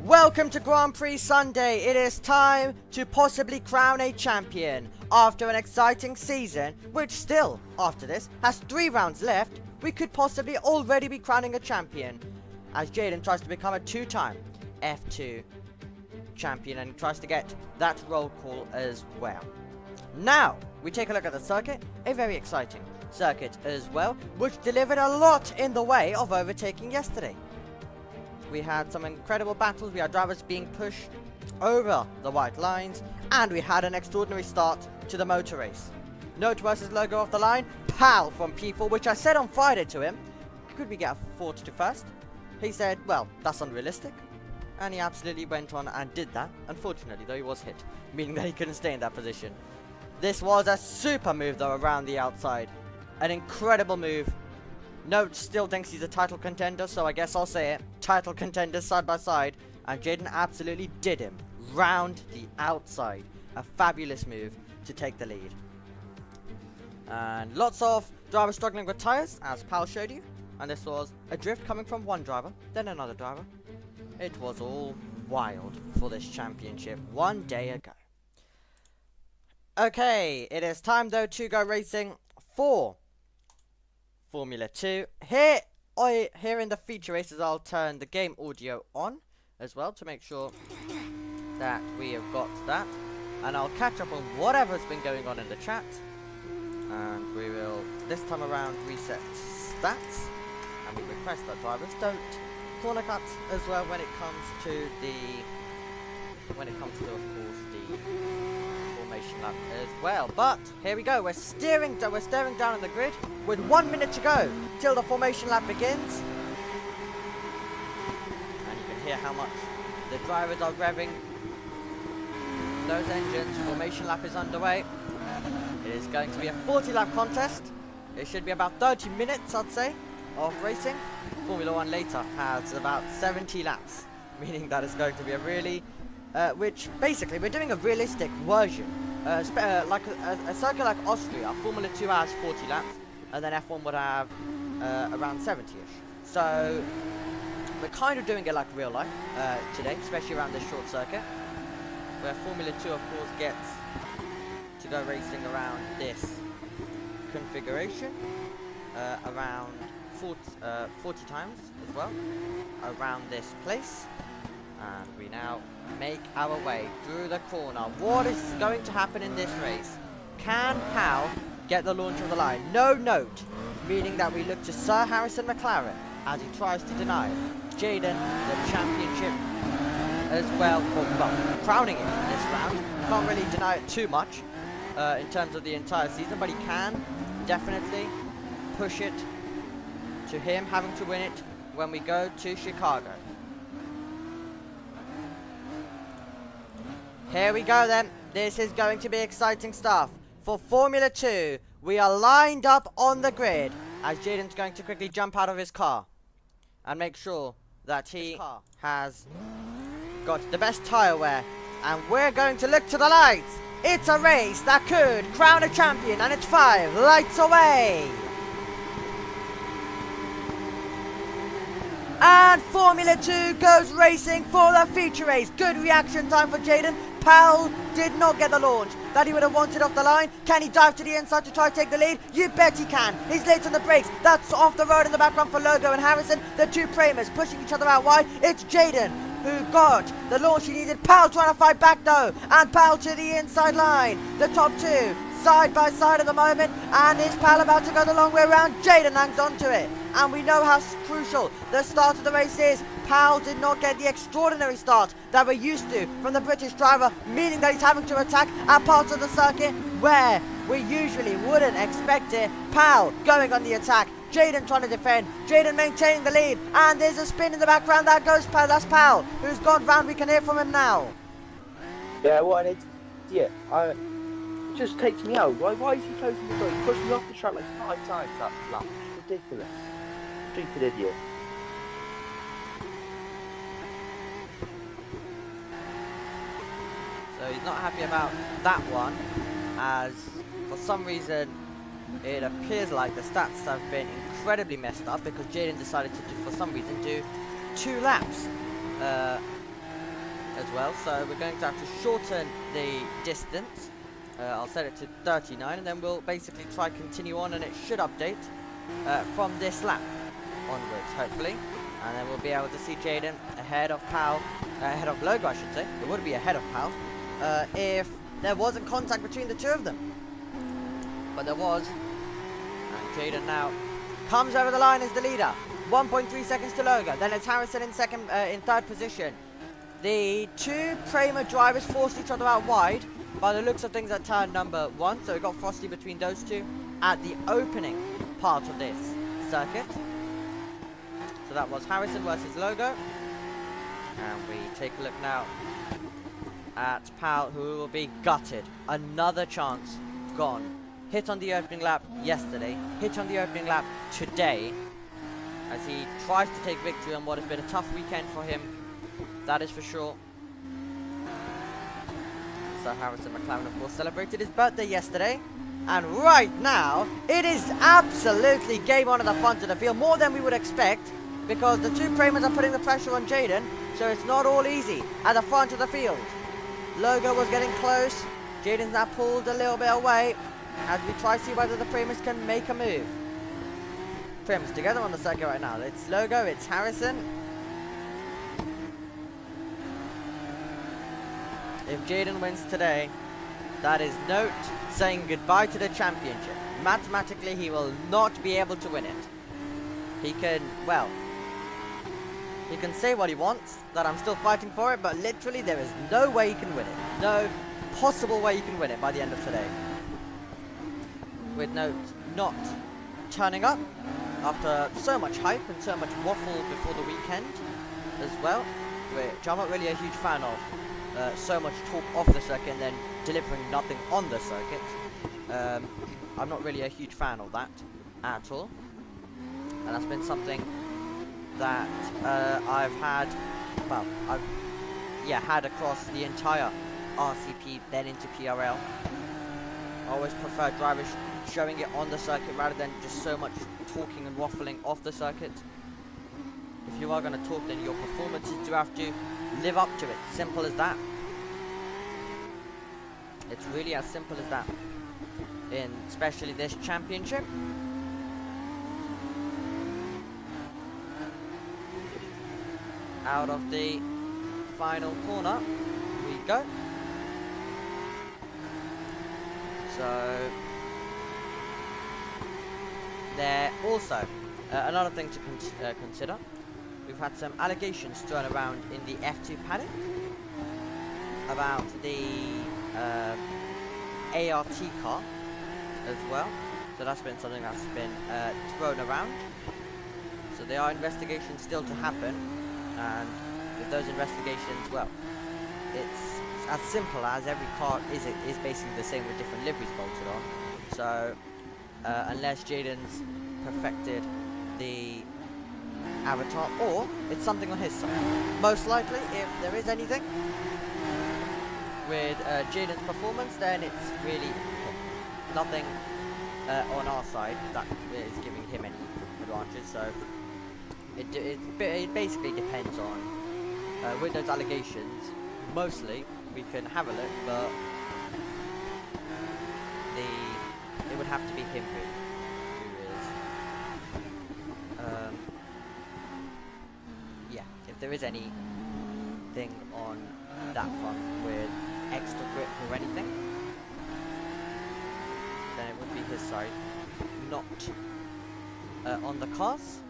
Welcome to Grand Prix Sunday. It is time to possibly crown a champion. After an exciting season, which still, after this, has 3 rounds left, we could possibly already be crowning a champion. As Jaden tries to become a 2-time F2 champion and tries to get that roll call as well. Now, we take a look at the circuit. A very exciting circuit as well, which delivered a lot in the way of overtaking yesterday. We had some incredible battles. We had drivers being pushed over the white lines, and we had an extraordinary start to the motor race. Note versus logo off the line, pal from P4, which I said on Friday to him, could we get a 4th to 1st? He said, well, that's unrealistic, and he absolutely went on and did that. Unfortunately, though, he was hit, meaning that he couldn't stay in that position. This was a super move, though, around the outside. An incredible move. Note still thinks he's a title contender, so I guess I'll say it. Title contenders side by side, and Jaden absolutely did him round the outside. A fabulous move to take the lead. And lots of drivers struggling with tyres, as Pal showed you. And this was a drift coming from one driver, then another driver. It was all wild for this championship one day ago. Okay, it is time though to go racing for Formula 2. Here in the feature races, I'll turn the game audio on as well to make sure that we have got that. And I'll catch up on whatever's been going on in the chat. And we will, this time around, reset stats. And we request that drivers don't corner cut as well when it comes to of course, the formation lap as well. But here we go. We're staring down in the grid with 1 minute to go till the formation lap begins. And you can hear how much the drivers are revving those engines. Formation lap is underway. It is going to be a 40 lap contest. It should be about 30 minutes, I'd say, of racing. Formula 1 later has about 70 laps, meaning that it's going to be a really which basically we're doing a realistic version, like a circuit like Austria. Formula 2 has 40 laps, and then F1 would have around 70ish. So we're kind of doing it like real life today, especially around this short circuit, where Formula 2 of course gets to go racing around this configuration around 40 times as well around this place. And we now make our way through the corner. What is going to happen in this race? Can Pal get the launch of the line? No note, meaning that we look to Sir Harrison McLaren as he tries to deny Jaden the championship as well, for crowning it in this round. Can't really deny it too much in terms of the entire season, but he can definitely push it to him having to win it when we go to Chicago. Here we go then. This is going to be exciting stuff. For Formula 2, we are lined up on the grid as Jaden's going to quickly jump out of his car and make sure that he has got the best tyre wear. And we're going to look to the lights. It's a race that could crown a champion, and it's 5 lights away. And Formula 2 goes racing for the feature race. Good reaction time for Jaden. Pal did not get the launch that he would have wanted off the line. Can he dive to the inside to try to take the lead? You bet he can. He's late on the brakes. That's off the road in the background for Logo and Harrison. The two Pramers pushing each other out wide. It's Jaden who got the launch he needed. Pal trying to fight back though. And Pal to the inside line. The top two side by side at the moment. And is Pal about to go the long way around? Jaden hangs on to it. And we know how crucial the start of the race is. Powell did not get the extraordinary start that we're used to from the British driver, meaning that he's having to attack at parts of the circuit where we usually wouldn't expect it. Powell going on the attack, Jayden trying to defend, Jayden maintaining the lead, and there's a spin in the background. That goes Powell, that's Powell, who's gone round. We can hear from him now. Yeah, what an idiot. It just takes me out. Why is he closing the door? He pushed me off the track like 5 times that lap. It's ridiculous. Stupid idiot. So he's not happy about that one, as for some reason it appears like the stats have been incredibly messed up because Jayden decided to for some reason do 2 laps as well. So we're going to have to shorten the distance. I'll set it to 39 and then we'll basically try continue on, and it should update from this lap onwards hopefully, and then we'll be able to see Jayden ahead of Powell, ahead of Logo I should say. It would be ahead of Powell if there wasn't contact between the two of them, but there was, and Jayden now comes over the line as the leader. 1.3 seconds to Logo, then it's Harrison in second, in third position. The two Prima drivers forced each other out wide by the looks of things at turn number 1, so we got frosty between those two at the opening part of this circuit. So that was Harrison versus Logo, and we take a look now at Powell, who will be gutted. Another chance gone. Hit on the opening lap yesterday, hit on the opening lap today, as he tries to take victory on what has been a tough weekend for him, that is for sure. So Harrison McLaren of course celebrated his birthday yesterday, and right now it is absolutely game on at the front of the field, more than we would expect, because the two Primas are putting the pressure on Jayden, so it's not all easy at the front of the field. Logo was getting close, Jayden's now pulled a little bit away as we try to see whether the Primas can make a move. Primas together on the circuit right now. It's Logo, it's Harrison. If Jayden wins today, that is note saying goodbye to the championship. Mathematically, he will not be able to win it. He can, well, he can say what he wants, that I'm still fighting for it, but literally there is no way he can win it. No possible way he can win it by the end of today. With Note not turning up after so much hype and so much waffle before the weekend as well, which I'm not really a huge fan of. So much talk off the circuit and then delivering nothing on the circuit. I'm not really a huge fan of that at all, and that's been something that I've had, well, I've had across the entire RCP, then into PRL. I always prefer drivers showing it on the circuit rather than just so much talking and waffling off the circuit. If you are going to talk, then your performances do have to live up to it. Simple as that. It's really as simple as that, in especially this championship. Out of the final corner we go. So there also another thing to consider. We've had some allegations thrown around in the F2 paddock about the ART car as well. So that's been something that's been thrown around. So there are investigations still to happen, and with those investigations, well, it's as simple as every car is basically the same with different liveries bolted on. So unless Jayden's perfected the avatar, or it's something on his side. Most likely, if there is anything with Jayden's performance, then it's really nothing on our side that is giving him any advantage. So it basically depends on with those allegations. Mostly we can have a look, but it would have to be him who is if there is anything on that front with extra grip or anything, then it would be his side, not on the cars,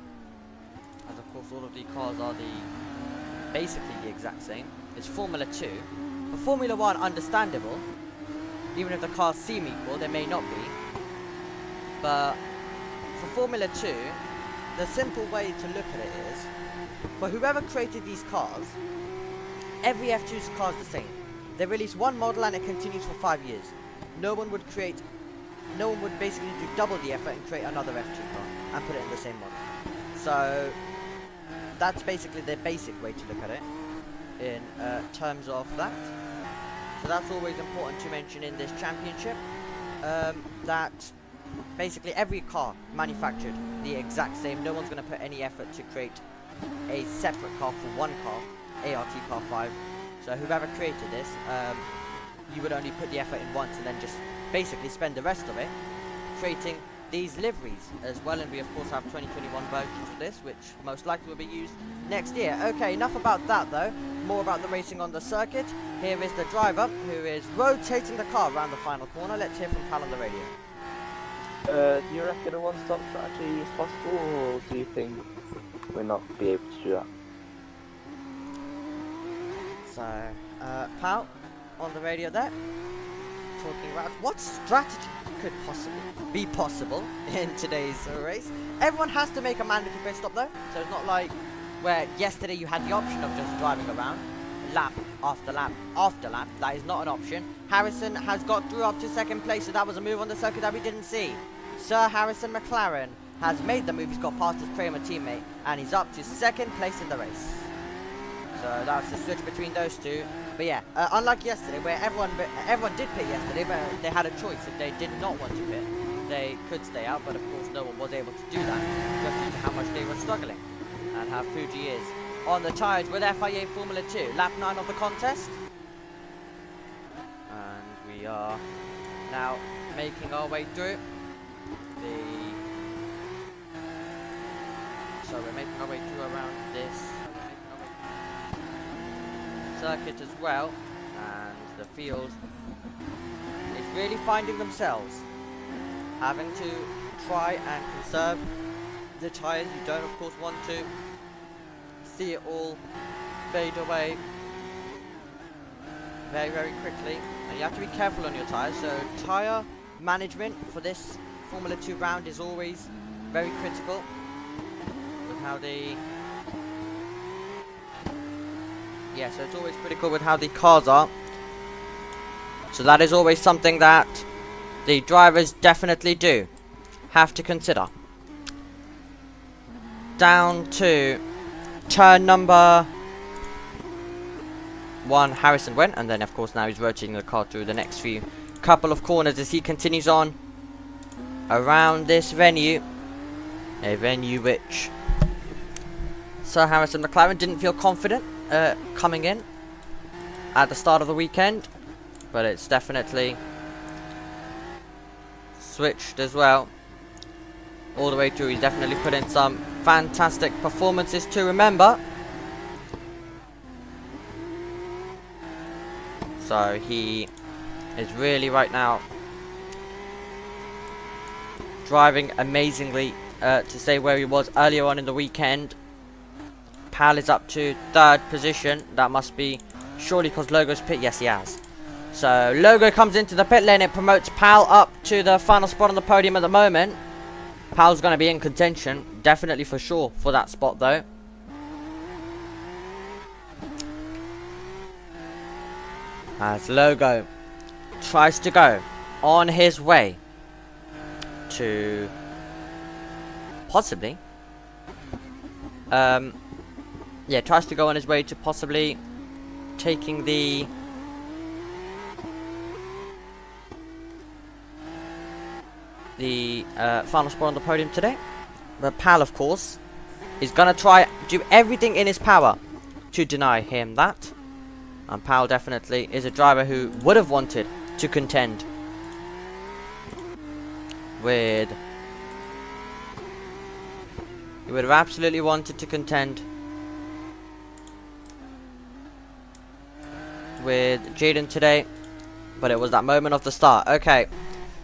as of course all of the cars are the basically the exact same. It's Formula 2. For Formula 1, understandable. Even if the cars seem equal, they may not be. But for Formula 2, the simple way to look at it is, for whoever created these cars, every F2's car is the same. They release one model and it continues for 5 years. No one would basically do double the effort and create another F2 car and put it in the same model. So that's basically the basic way to look at it in terms of that. So that's always important to mention in this championship, that basically every car manufactured the exact same. No one's going to put any effort to create a separate car for one car, ART car 5. So whoever created this, you would only put the effort in once and then just basically spend the rest of it creating these liveries as well. And we of course have 2021 versions of this, which most likely will be used next year. Okay, enough about that though. More about the racing on the circuit. Here is the driver who is rotating the car around the final corner. Let's hear from Pal on the radio. Do you reckon a one-stop strategy is possible, or do you think we'll not be able to do that? So, Pal on the radio there, talking about what strategy could possibly be possible in today's race. Everyone has to make a mandatory pit stop though, so it's not like where yesterday you had the option of just driving around lap after lap after lap. That is not an option. Harrison has got through up to second place, so that was a move on the circuit that we didn't see. Sir Harrison McLaren has made the move. He's got past his Kramer teammate and he's up to second place in the race. So that's the switch between those two. But yeah, unlike yesterday where everyone did pit yesterday, but they had a choice. If they did not want to pit, they could stay out, but of course no one was able to do that just due to how much they were struggling and how Fuji is on the tyres with FIA Formula 2. Lap 9 of the contest. And we are now making our way through so we're making our way through around this circuit as well, and the field is really finding themselves having to try and conserve the tyres. You don't of course want to see it all fade away very, very quickly, and you have to be careful on your tyres. So tyre management for this Formula 2 round is always very critical with how they so it's always critical with how the cars are. So that is always something that the drivers definitely do have to consider. Down to turn number 1, Harrison went, and then of course now he's rotating the car through the next few couple of corners as he continues on around this venue. A venue which Sir Harrison McLaren didn't feel confident coming in at the start of the weekend, but it's definitely switched as well all the way through. He's definitely put in some fantastic performances to remember. So he is really right now driving amazingly to stay where he was earlier on in the weekend. Pal is up to 3rd position. That must be surely because Logo's pit. Yes, he has. So Logo comes into the pit lane. It promotes Pal up to the final spot on the podium at the moment. Pal's going to be in contention, definitely for sure, for that spot though. As Logo tries to go on his way to possibly tries to go on his way to possibly taking the final spot on the podium today. But Pal, of course, is going to try do everything in his power to deny him that. And Pal definitely is a driver who would have wanted to contend with... He would have absolutely wanted to contend with Jaden today, but it was that moment of the start. Okay,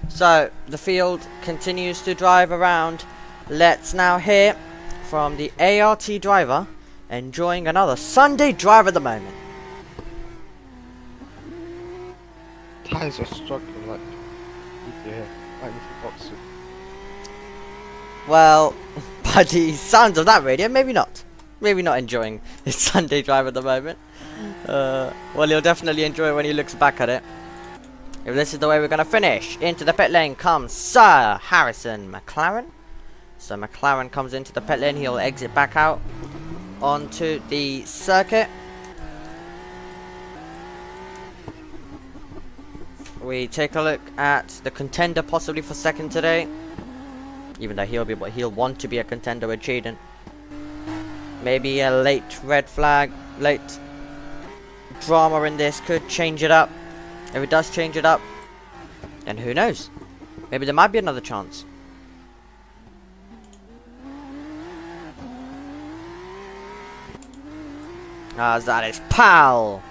so the field continues to drive around. Let's now hear from the ART driver enjoying another Sunday drive at the moment. Tires are struggling like little boxes. Well, by the sounds of that radio, maybe not. Maybe not enjoying his Sunday drive at the moment. Well, he'll definitely enjoy it when he looks back at it. If this is the way we're going to finish, into the pit lane comes Sir Harrison McLaren. So McLaren comes into the pit lane, he'll exit back out onto the circuit. We take a look at the contender possibly for second today. Even though he'll want to be a contender with Jaden. Maybe a late red flag, late drama in this could change it up. If it does change it up, then who knows? Maybe there might be another chance. As that is Pal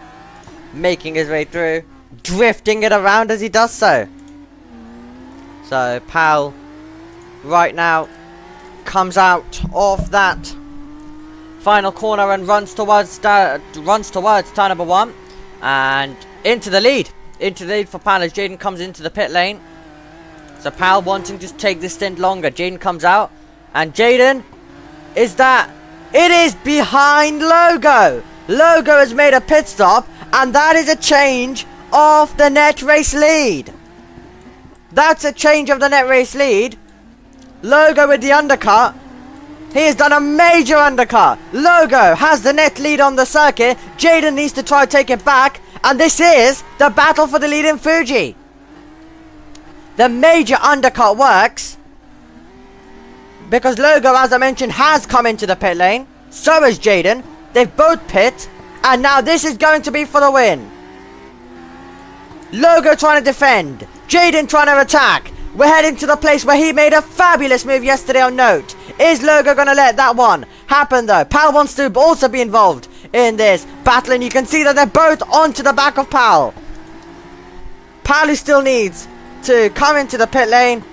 making his way through, drifting it around as he does so. So Pal right now comes out of that final corner and runs towards turn number 1 and into the lead for Pal as Jaden comes into the pit lane. So Pal wanting to take this stint longer. Jaden comes out and Jaden is behind Logo. Logo has made a pit stop and that is a change of the net race lead. That's a change of the net race lead. Logo with the undercut. He has done a major undercut. Logo has the net lead on the circuit. Jaden needs to try to take it back. And this is the battle for the lead in Fuji. The major undercut works because Logo, as I mentioned, has come into the pit lane. So has Jaden. They've both pit. And now this is going to be for the win. Logo trying to defend. Jaden trying to attack. We're heading to the place where he made a fabulous move yesterday on note. Is Logo going to let that one happen though? Pal wants to also be involved in this battle and you can see that they're both onto the back of Pal. Pal, who still needs to come into the pit lane,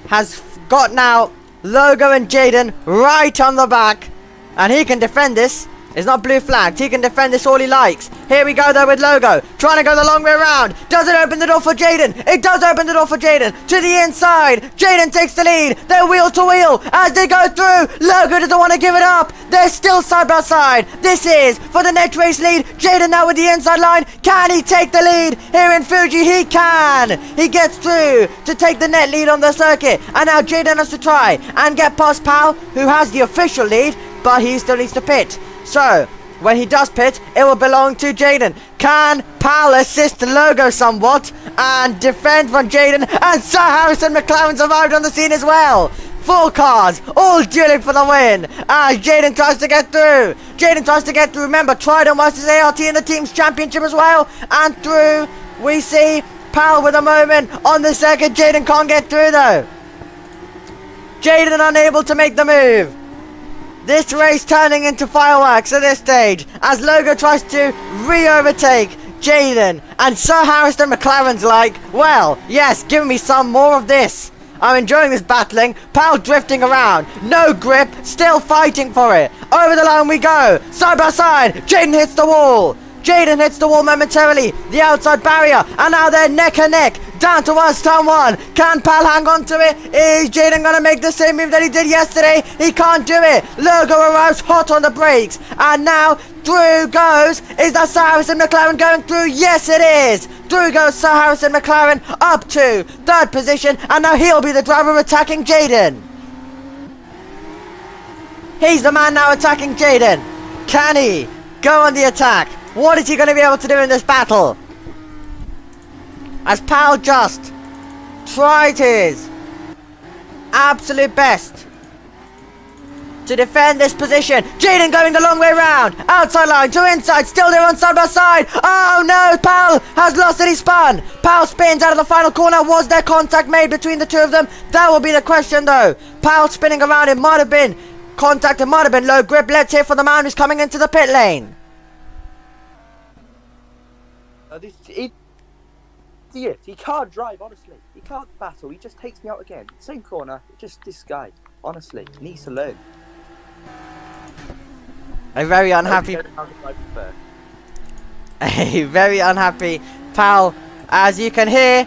has got now Logo and Jaden right on the back and he can defend this. It's not blue flagged. He can defend this all he likes. Here we go though with Logo. Trying to go the long way around. Does it open the door for Jaden? It does open the door for Jaden. To the inside. Jaden takes the lead. They're wheel to wheel as they go through. Logo doesn't want to give it up. They're still side by side. This is for the net race lead. Jaden now with the inside line. Can he take the lead? Here in Fuji, he can. He gets through to take the net lead on the circuit. And now Jaden has to try and get past Pal, who has the official lead, but he still needs to pit. So, when he does pit, it will belong to Jaden. Can Pal assist Logo somewhat and defend from Jaden? And Sir Harrison McLaren survived on the scene as well. 4 cars, all dueling for the win. As Jaden tries to get through. Jaden tries to get through. Remember, Trident was his ART in the team's championship as well. And through, we see Pal with a moment on the second. Jaden can't get through though. Jaden unable to make the move. This race turning into fireworks at this stage as Logo tries to re-overtake Jaden and Sir Harrison McLaren's like, well, yes, give me some more of this. I'm enjoying this battling. Pal drifting around, no grip, still fighting for it. Over the line we go, side by side. Jaden hits the wall. Jaden hits the wall momentarily, the outside barrier, and now they're neck and neck, down towards turn 1. Can Pal hang on to it? Is Jaden going to make the same move that he did yesterday? He can't do it. Logo arrives hot on the brakes, and now through goes, is that Sir Harrison McLaren going through? Yes it is. Through goes Sir Harrison McLaren up to 3rd position, and now he'll be the driver attacking Jaden. He's the man now attacking Jaden. Can he go on the attack? What is he going to be able to do in this battle? As Pal just tried his absolute best to defend this position. Jaden going the long way around. Outside line to inside. Still there on side by side. Oh no, Pal has lost it. He spun. Pal spins out of the final corner. Was there contact made between the two of them? That will be the question though. Pal spinning around. It might have been contact. It might have been low grip. Let's hear from the man who's coming into the pit lane. This idiot, he can't drive, honestly. He can't battle, he just takes me out again. Same corner, just this guy, honestly, needs to learn. A very unhappy, a very unhappy pal, as you can hear,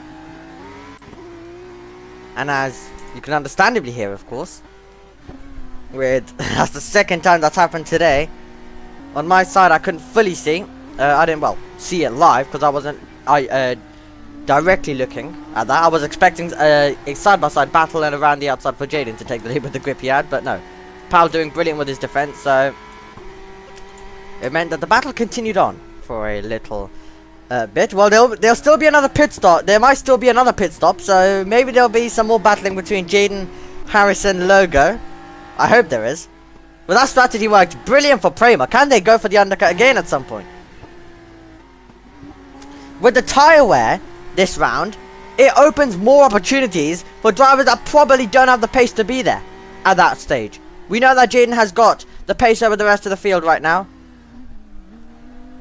and as you can understandably hear, of course. That's the second time that's happened today. On my side, I couldn't fully see. I didn't, well, see it live because I wasn't directly looking at that. I was expecting a side-by-side battle and around the outside for Jaden to take the lead with the grip he had, but no. Pal doing brilliant with his defense, so it meant that the battle continued on for a little bit. Well, there'll still be another pit stop. There might still be another pit stop, so maybe there'll be some more battling between Jaden, Harrison, Logo. I hope there is. Well, that strategy worked brilliant for Prima. Can they go for the undercut again at some point? With the tyre wear this round, it opens more opportunities for drivers that probably don't have the pace to be there at that stage. We know that Jaden has got the pace over the rest of the field right now.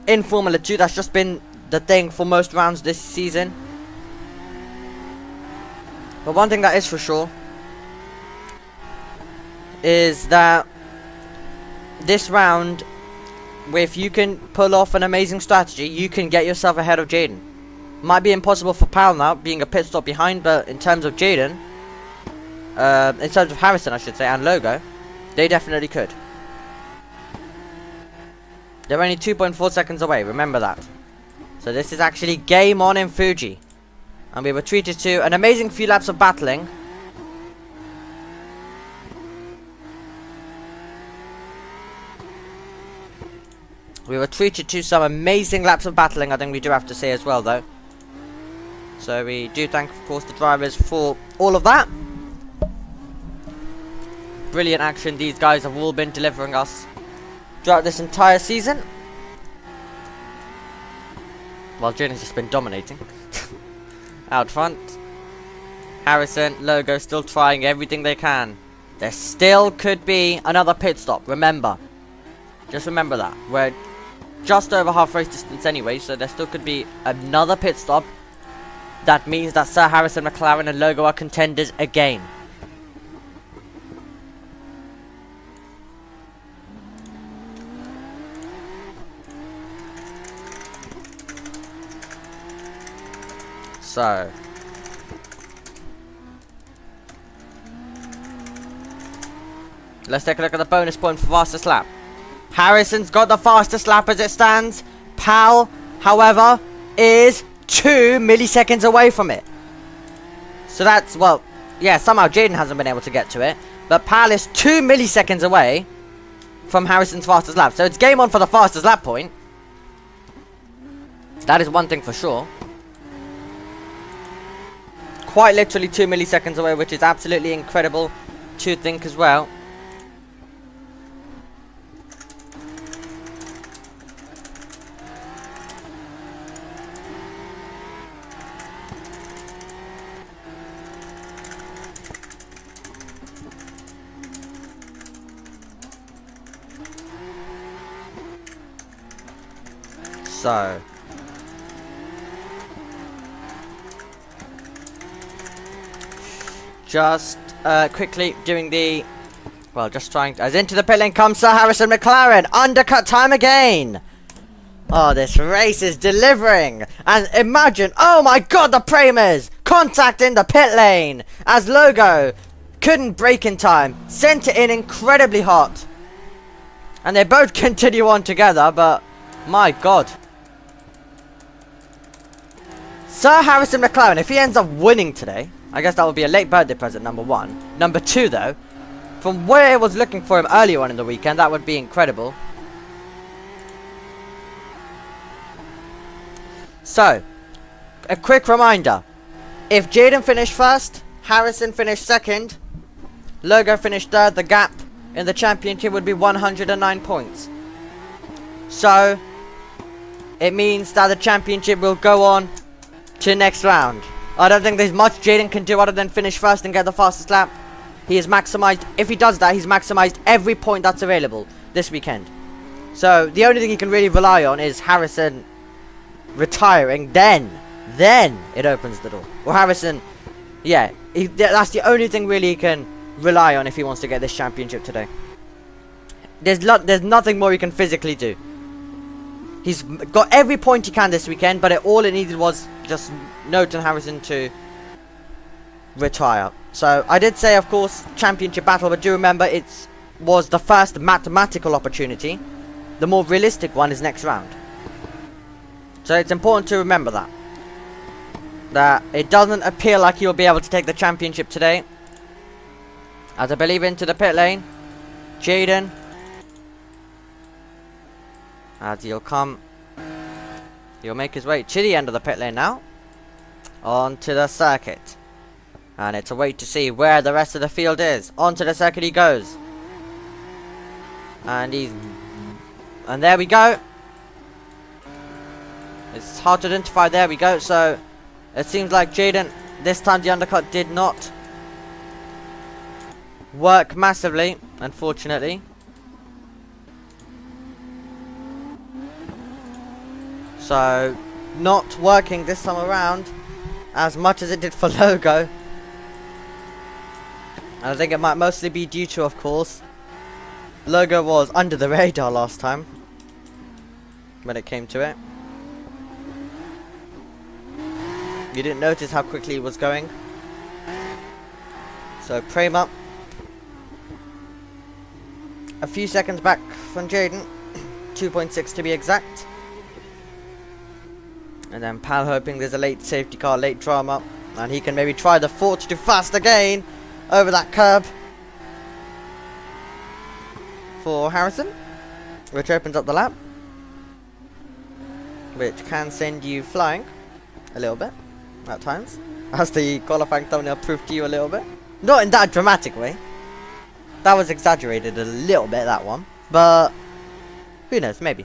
In Formula 2, that's just been the thing for most rounds this season. But one thing that is for sure is that this round, if you can pull off an amazing strategy, you can get yourself ahead of Jaden. Might be impossible for Pal now, being a pit stop behind, but in terms of Jaden, in terms of Harrison, I should say, and Logo, they definitely could. They're only 2.4 seconds away, remember that. So this is actually game on in Fuji. And we were treated to an amazing few laps of battling. We were treated to some amazing laps of battling, I think we do have to say as well, though. So we do thank, of course, the drivers for all of that. Brilliant action these guys have all been delivering us throughout this entire season. Well, Jaden's just been dominating. Out front. Harrison, Logo still trying everything they can. There still could be another pit stop, remember. Just remember that. We're just over half race distance anyway, so there still could be another pit stop. That means that Sir Harrison, McLaren and Logo are contenders again. So let's take a look at the bonus point for fastest lap. Harrison's got the fastest lap as it stands. Pal, however, is 2 milliseconds away from it. So that's, well, yeah, somehow Jaden hasn't been able to get to it. But Pal is 2 milliseconds away from Harrison's fastest lap. So it's game on for the fastest lap point. That is one thing for sure. Quite literally 2 milliseconds away, which is absolutely incredible to think as well. So just quickly doing the, well, just trying to, as into the pit lane comes Sir Harrison McLaren. Undercut time again. Oh, this race is delivering. And imagine, oh my god, the Primers contact in the pit lane as Logo couldn't brake in time, sent it in incredibly hot, and they both continue on together. But my god, Sir Harrison McLaren, if he ends up winning today, I guess that would be a late birthday present, number one. Number two, though, from where I was looking for him earlier on in the weekend, that would be incredible. So, a quick reminder. If Jaden finished first, Harrison finished second, Logo finished third, the gap in the championship would be 109 points. So, it means that the championship will go on to next round. I don't think there's much Jaden can do other than finish first and get the fastest lap. He is maximized, if he does that, he's maximized every point that's available this weekend. So the only thing he can really rely on is Harrison retiring, then it opens the door. Or Harrison, yeah, that's the only thing really he can rely on if he wants to get this championship today. there's nothing more he can physically do. He's got every point he can this weekend, but all it needed was just Norton Harrison to retire. So I did say, of course, championship battle, but do remember it was the first mathematical opportunity. The more realistic one is next round. So it's important to remember that it doesn't appear like he'll be able to take the championship today. As I believe into the pit lane, Jaden, as he'll make his way to the end of the pit lane now, onto the circuit, and it's a wait to see where the rest of the field is. Onto the circuit he goes, and there we go. It's hard to identify. There we go. So it seems like Jaden, this time the undercut did not work massively, unfortunately. So not working this time around as much as it did for Logo. And I think it might mostly be due to, of course, Logo was under the radar last time when it came to it. You didn't notice how quickly he was going. So Prima, a few seconds back from Jaden, 2.6 to be exact. And then Pal hoping there's a late safety car, late drama, and he can maybe try the 42 fast again over that curb for Harrison, which opens up the lap, which can send you flying a little bit at times, as the qualifying thumbnail proved to you a little bit. Not in that dramatic way. That was exaggerated a little bit, that one, but who knows, maybe.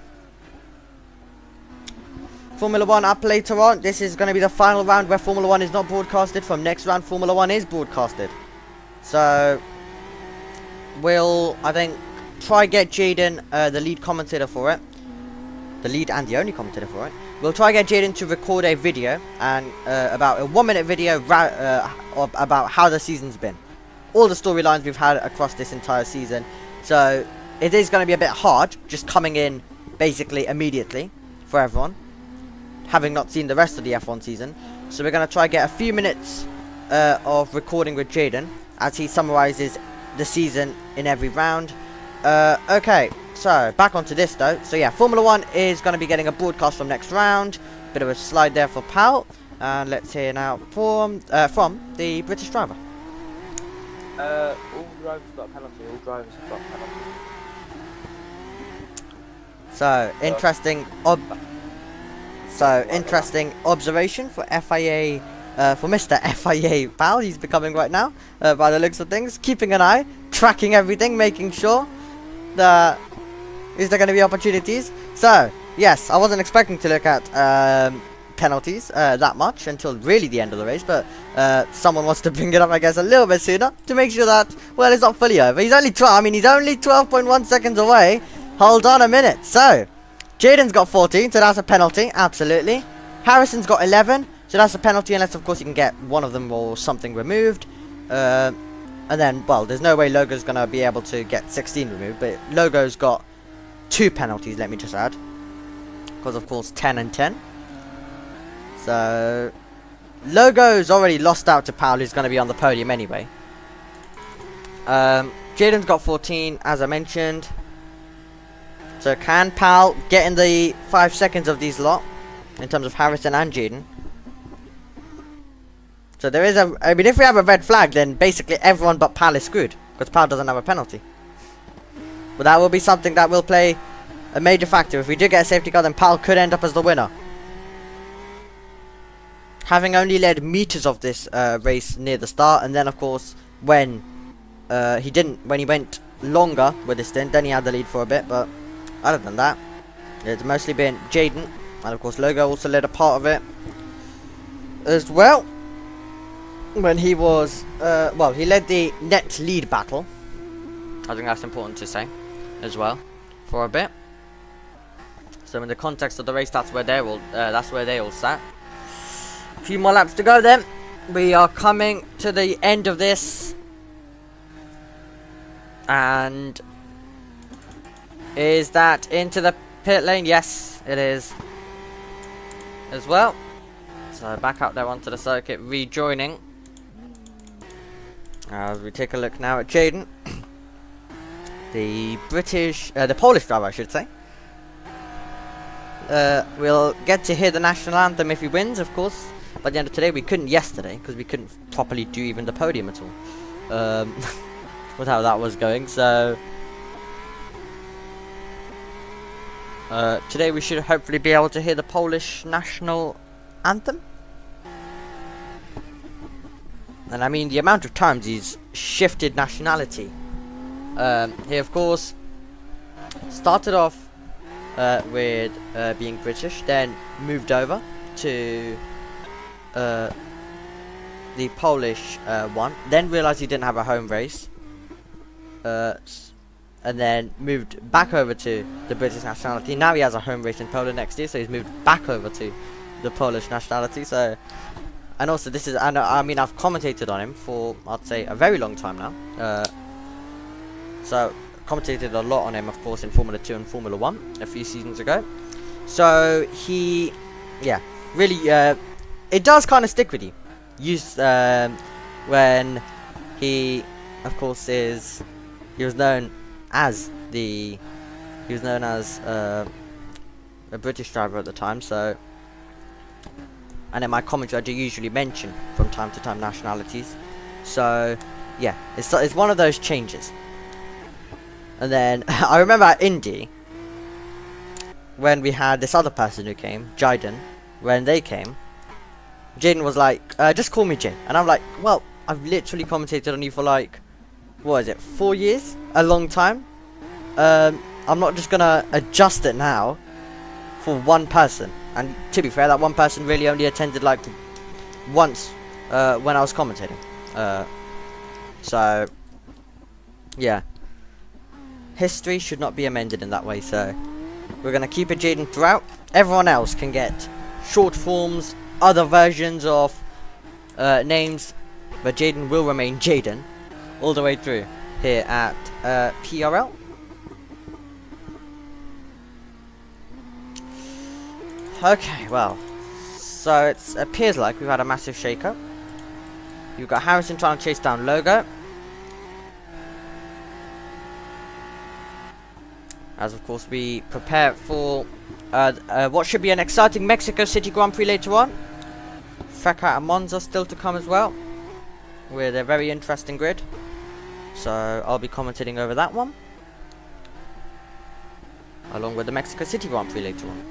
Formula 1 up later on. This is going to be the final round where Formula 1 is not broadcasted. From next round, Formula 1 is broadcasted. So, we'll, I think, try get Jaden, the lead commentator for it. The lead and the only commentator for it. We'll try get Jaden to record a video, and about a 1-minute video about how the season's been. All the storylines we've had across this entire season. So, it is going to be a bit hard, just coming in basically immediately for everyone, having not seen the rest of the F1 season. So we're going to try get a few minutes of recording with Jaden as he summarizes the season in every round. Okay, so back onto this though. So yeah, Formula 1 is going to be getting a broadcast from next round. Bit of a slide there for Pal. And let's hear now from the British driver. All drivers got a penalty. All drivers have got a penalty. So interesting observation for FIA, for Mr. FIA Pal, he's becoming right now, by the looks of things. Keeping an eye, tracking everything, making sure that is there going to be opportunities. So, yes, I wasn't expecting to look at penalties that much until really the end of the race, but someone wants to bring it up, I guess, a little bit sooner to make sure that, well, it's not fully over. He's only 12.1 seconds away. Hold on a minute. So, Jaden's got 14, so that's a penalty, absolutely. Harrison's got 11, so that's a penalty, unless, of course, you can get one of them or something removed. And then, well, there's no way Logo's going to be able to get 16 removed, but Logo's got 2 penalties, let me just add. Because, of course, 10 and 10. So, Logo's already lost out to Pal, who's going to be on the podium anyway. Jaden's got 14, as I mentioned. So can Pal get in the 5 seconds of these lot in terms of Harrison and Jaden? So there is I mean, if we have a red flag, then basically everyone but Pal is screwed, because Pal doesn't have a penalty. But that will be something that will play a major factor. If we do get a safety car, then Pal could end up as the winner, having only led meters of this race near the start, and then of course when he went longer with this stint, then he had the lead for a bit. But other than that, it's mostly been Jaden, and of course Logo also led a part of it as well. When he was, well, he led the net lead battle. I think that's important to say as well for a bit. So in the context of the race, that's where they all sat. A few more laps to go then. We are coming to the end of this, and Is that into the pit lane? Yes, it is. As well. So back out there onto the circuit, rejoining. As we take a look now at Jaden. The Polish driver, I should say. We'll get to hear the national anthem if he wins, of course. By the end of today, we couldn't yesterday, because we couldn't properly do even the podium at all. With how that was going, so... today we should hopefully be able to hear the Polish national anthem. And I mean, the amount of times he's shifted nationality. He, of course, started off with being British, then moved over to the Polish one, then realised he didn't have a home race, and then moved back over to the British nationality. Now he has a home race in Poland next year, so he's moved back over to the Polish nationality. So, and also this is, I mean, I've commentated on him for, I'd say, a very long time now. So, commentated a lot on him, of course, in Formula 2 and Formula 1 a few seasons ago. So, he, yeah, really, it does kind of stick with you. When he, of course, he was known as a British driver at the time, so, and in my commentary I do usually mention from time to time nationalities, so yeah, it's one of those changes. And then I remember at Indy, when we had this other person who came, Jaden, when they came, Jaden was like, just call me Jay, and I'm like, well, I've literally commentated on you for like, what is it, 4 years? A long time. I'm not just gonna adjust it now for one person. And to be fair, that one person really only attended like once when I was commentating. So yeah, history should not be amended in that way. So we're gonna keep it Jaden throughout. Everyone else can get short forms, other versions of names, but Jaden will remain Jaden all the way through here at PRL. Okay, well, so it appears like we've had a massive shake-up. You've got Harrison trying to chase down Logo, as of course we prepare for what should be an exciting Mexico City Grand Prix later on. Freca and Monza still to come as well, with a very interesting grid. So I'll be commentating over that one, along with the Mexico City Grand Prix later on.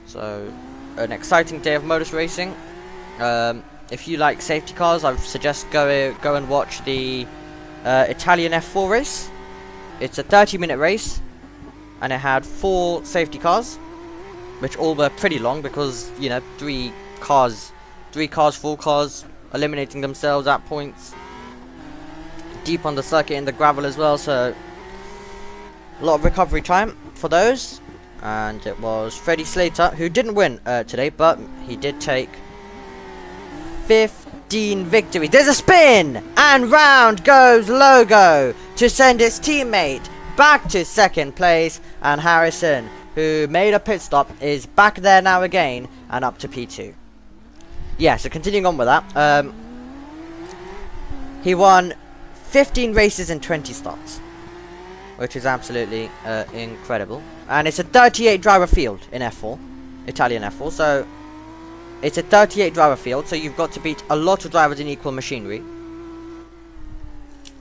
So an exciting day of motor racing. If you like safety cars, I would suggest go and watch the Italian F4 race. It's a 30-minute race, and it had 4 safety cars, which all were pretty long because, you know, 4 cars eliminating themselves at points. Deep on the circuit in the gravel as well, so a lot of recovery time for those. And it was Freddie Slater who didn't win today, but he did take 15 victories. There's a spin, and round goes Logo to send his teammate back to second place, and Harrison, who made a pit stop, is back there now again and up to P2. Yeah, so continuing on with that, he won 15 races in 20 starts, which is absolutely incredible. And it's a 38 driver field in F4, Italian F4, so it's a 38 driver field, so you've got to beat a lot of drivers in equal machinery.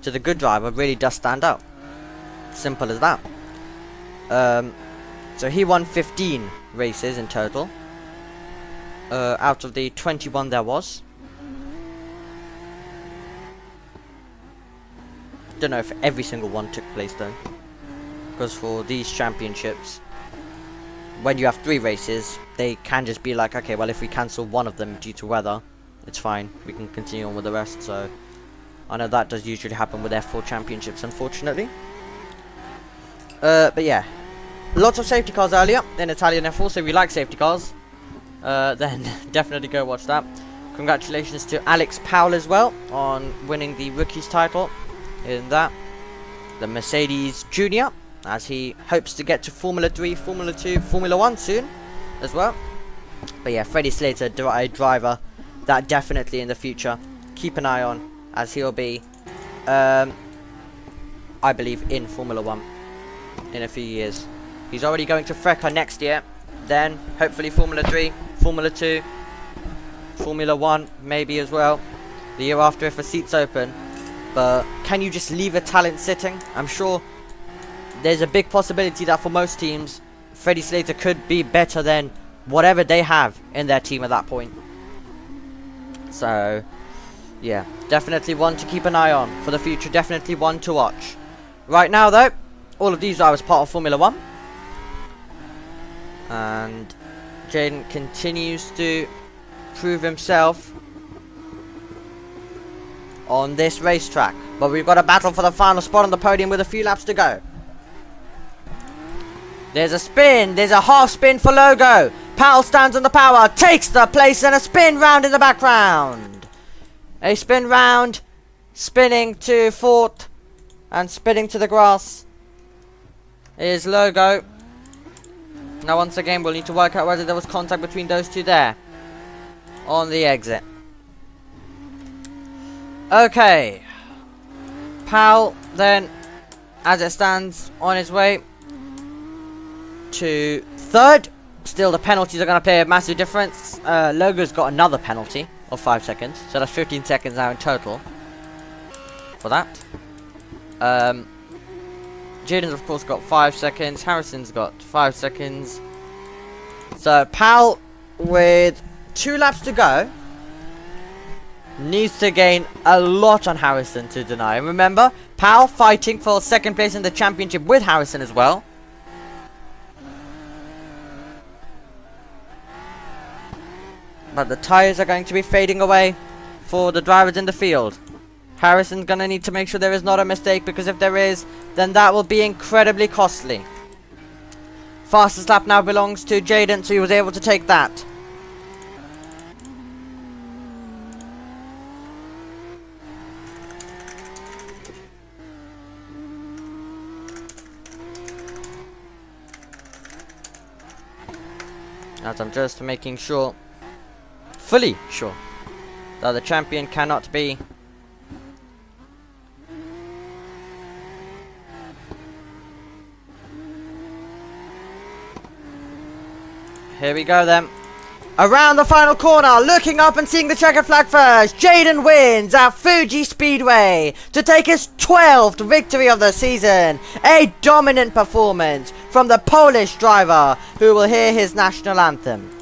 So the good driver really does stand out. Simple as that. So he won 15 races in total, out of the 21 there was. Don't know if every single one took place though, because for these championships, when you have 3 races, they can just be like, okay, well, if we cancel one of them due to weather, it's fine, we can continue on with the rest. So I know that does usually happen with F4 championships, unfortunately. But yeah, lots of safety cars earlier in Italian F4, so if you like safety cars, then definitely go watch that. Congratulations to Alex Powell as well on winning the Rookies title in that. The Mercedes Junior as he hopes to get to Formula 3, Formula 2, Formula 1 soon as well. But yeah, Freddie Slater, a driver that definitely in the future keep an eye on, as he'll be, I believe, in Formula 1 in a few years. He's already going to FIA next year, then hopefully Formula 3, Formula 2, Formula 1 maybe as well, the year after if a seat's open. But can you just leave a talent sitting? I'm sure there's a big possibility that for most teams, Freddie Slater could be better than whatever they have in their team at that point. So, yeah, definitely one to keep an eye on for the future, definitely one to watch. Right now though, all of these are as part of Formula 1. And Jaden continues to prove himself on this racetrack. But we've got a battle for the final spot on the podium with a few laps to go. There's a spin. There's a half spin for Logo. Powell stands on the power, takes the place, and a spin round in the background. A spin round, spinning to fourth, and spinning to the grass is Logo. Now once again, we'll need to work out whether there was contact between those two there on the exit. Okay. Powell then, as it stands, on his way to third. Still, the penalties are going to play a massive difference. Logo's got another penalty of 5 seconds, so that's 15 seconds now in total for that. Jaden's of course got 5 seconds. Harrison's got 5 seconds. So Powell, with 2 laps to go, needs to gain a lot on Harrison to deny. And remember, Powell fighting for second place in the championship with Harrison as well. But the tyres are going to be fading away for the drivers in the field. Harrison's going to need to make sure there is not a mistake, because if there is, then that will be incredibly costly. Fastest lap now belongs to Jaden, so he was able to take that. As I'm just making sure, fully sure, that the champion cannot be here we go then. Around the final corner, looking up and seeing the checkered flag first, Jaden wins at Fuji Speedway to take his 12th victory of the season. A dominant performance from the Polish driver, who will hear his national anthem.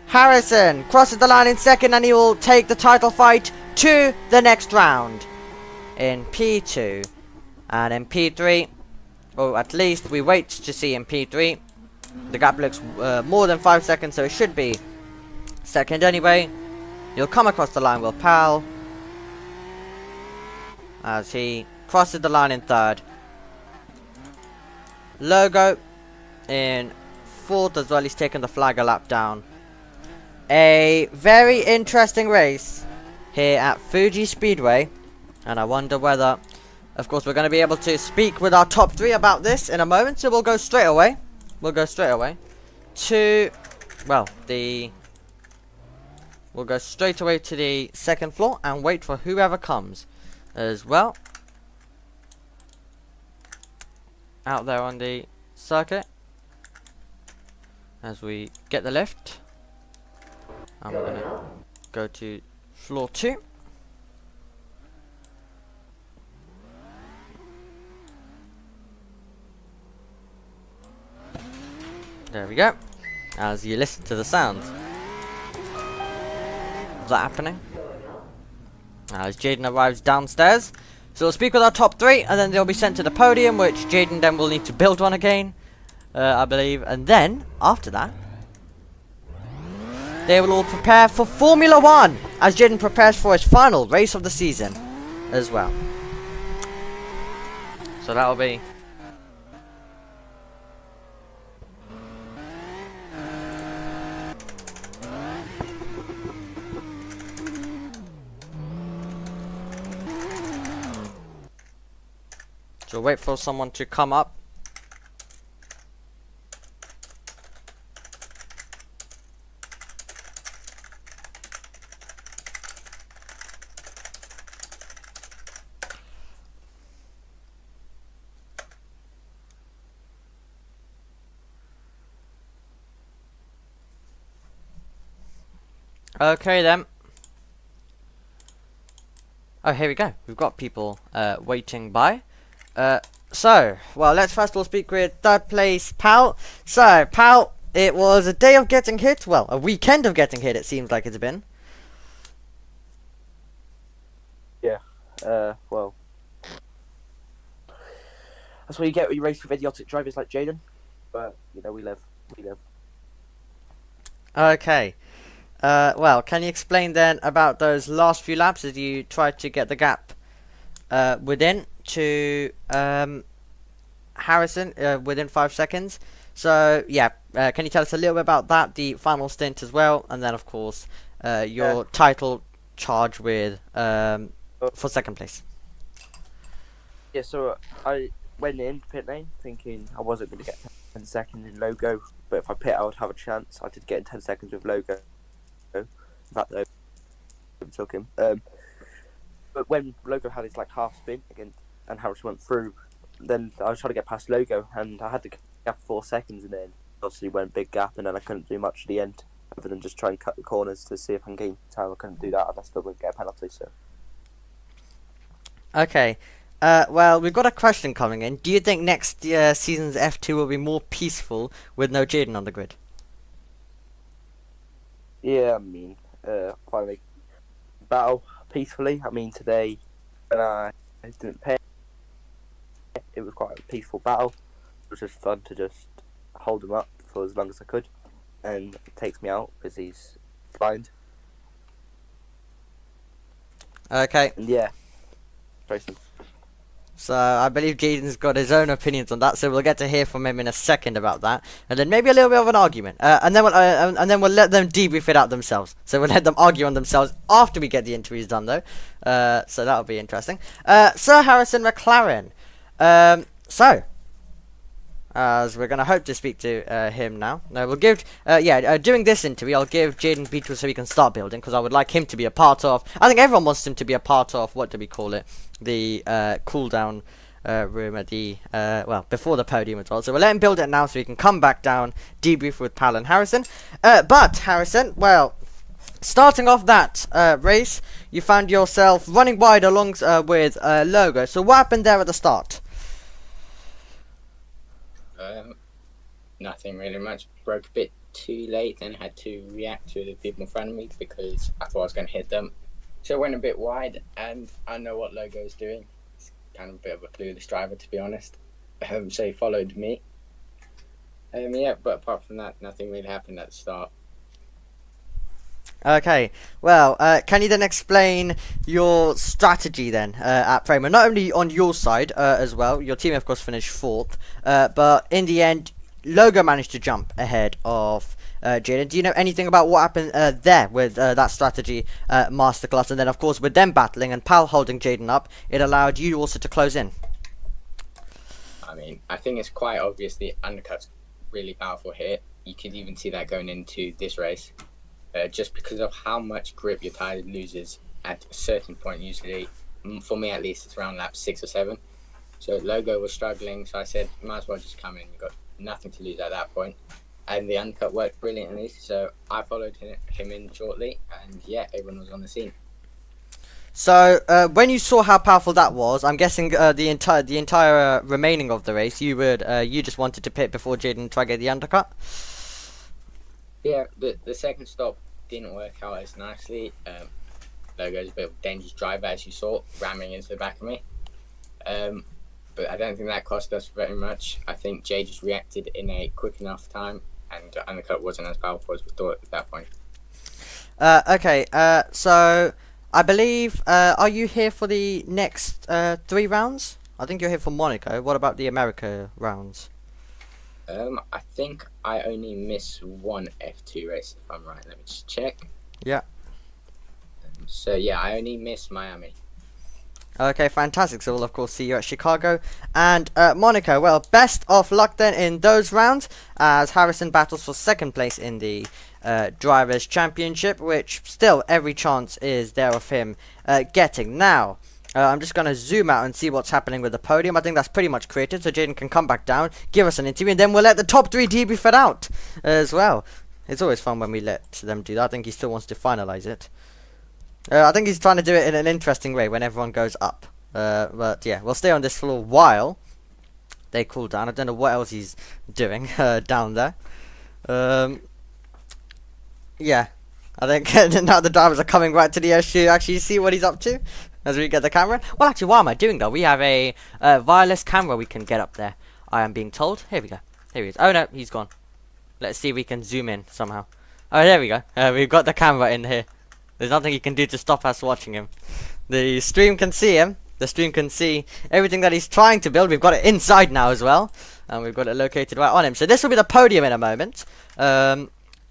Harrison crosses the line in second, and he will take the title fight to the next round in P2. And in P3, or at least we wait to see in P3, the gap looks more than 5 seconds, so it should be second anyway. You'll come across the line with Powell as he crosses the line in third. Logo in fourth as well. He's taken the flag a lap down. A very interesting race here at Fuji Speedway, and I wonder whether, of course, we're going to be able to speak with our top 3 about this in a moment, so we'll go straight away. We'll go straight away to, well, we'll go straight away to the second floor and wait for whoever comes as well out there on the circuit as we get the lift. And we're going to go to floor 2. There we go. As you listen to the sounds of that happening. As Jaden arrives downstairs. So we'll speak with our top 3, and then they'll be sent to the podium, which Jaden then will need to build one again, I believe. And then, after that, they will all prepare for Formula 1, as Jaden prepares for his final race of the season as well. So that'll be... So wait for someone to come up Okay then. Oh, here we go. We've got people waiting by. Well, let's first of all speak with third place, Pal. So, Pal, it was a day of getting hit. Well, a weekend of getting hit, it seems like it's been. Yeah. Well, that's what you get when you race with idiotic drivers like Jaden. But you know, we live. Okay. Well, can you explain then about those last few laps as you tried to get the gap within to Harrison within 5 seconds? So, yeah, can you tell us a little bit about that, the final stint as well, and then, of course, your title charge with for second place? Yeah. So I went in pit lane thinking I wasn't going to get 10 seconds in logo, but if I pit, I would have a chance. I did get in 10 seconds with logo. In fact, I took him. But when Logo had his like half spin again, and Harrison went through, then I was trying to get past Logo, and I had to gap 4 seconds, and then obviously went big gap, and then I couldn't do much at the end other than just try and cut the corners to see if I can gain time. I couldn't do that, and I still wouldn't get a penalty. So Okay. Well, we've got a question coming in. Do you think next season's F2 will be more peaceful with no Jaden on the grid? yeah, I mean, finally battle peacefully. I mean, today when I didn't pit, it was quite a peaceful battle. It was just fun to just hold him up for as long as I could, and it takes me out because he's blind. Okay. And yeah, Jason. So I believe Jaden's got his own opinions on that, so we'll get to hear from him in a second about that, and then maybe a little bit of an argument, and then we'll let them debrief it out themselves. So we'll let them argue on themselves after we get the interviews done, though. So that'll be interesting. Sir Harrison McLaren. As we're gonna hope to speak to him now. We'll give during this interview I'll give Jaden Beatrice so he can start building, because I would like him to be a part of. I think everyone wants him to be a part of, what do we call it? The cool down room at the before the podium as well. So we'll let him build it now so he can come back down, debrief with Pal and Harrison. But Harrison, well, starting off that race, you found yourself running wide along with Logo. So what happened there at the start? Nothing really much. Broke a bit too late, then had to react to the people in front of me because I thought I was going to hit them. So I went a bit wide, and I know what Logo is doing. It's kind of a bit of a clueless driver, to be honest. So he followed me. But apart from that, nothing really happened at the start. Okay, well, can you then explain your strategy then at Prima? Not only on your side as well, your team of course finished 4th, but in the end, Logo managed to jump ahead of Jaden. Do you know anything about what happened there with that strategy masterclass? And then of course with them battling and Pal holding Jaden up, it allowed you also to close in. I mean, I think it's quite obvious the undercut's really powerful here. You could even see that going into this race. Just because of how much grip your tyre loses at a certain point, usually, for me at least, it's around lap 6 or 7. So Logo was struggling, so I said, might as well just come in. You've got nothing to lose at that point. And the undercut worked brilliantly, so I followed him in shortly, and yeah, everyone was on the scene. So when you saw how powerful that was, I'm guessing the entire remaining of the race, you just wanted to pit before Jaden tried to get the undercut. Yeah, the second stop didn't work out as nicely. Logo's a bit of a dangerous driver, as you saw, ramming into the back of me. But I don't think that cost us very much. I think Jay just reacted in a quick enough time, and the undercut wasn't as powerful as we thought at that point. Okay, so I believe, are you here for the next 3 rounds? I think you're here for Monaco. What about the America rounds? I think I only miss one F2 race, if I'm right. Let me just check. Yeah. So yeah, I only miss Miami. Okay, fantastic. So we'll of course see you at Chicago and Monaco. Well, best of luck then in those rounds as Harrison battles for second place in the Drivers' Championship, which still every chance is there of him getting. Now, I'm just going to zoom out and see what's happening with the podium. I think that's pretty much created, so Jaden can come back down, give us an interview, and then we'll let the top 3 debrief it out as well. It's always fun when we let them do that. I think he still wants to finalize it. I think he's trying to do it in an interesting way when everyone goes up. But yeah, we'll stay on this floor while they cool down. I don't know what else he's doing down there. Yeah, I think now the drivers are coming right to the edge to actually see what he's up to as we get the camera. Well, actually, what am I doing though? We have a wireless camera we can get up there. I am being told. Here we go. Here he is. Oh no, he's gone. Let's see if we can zoom in somehow. Oh, there we go. We've got the camera in here. There's nothing you can do to stop us watching him. The stream can see him. The stream can see everything that he's trying to build. We've got it inside now as well. And we've got it located right on him. So this will be the podium in a moment.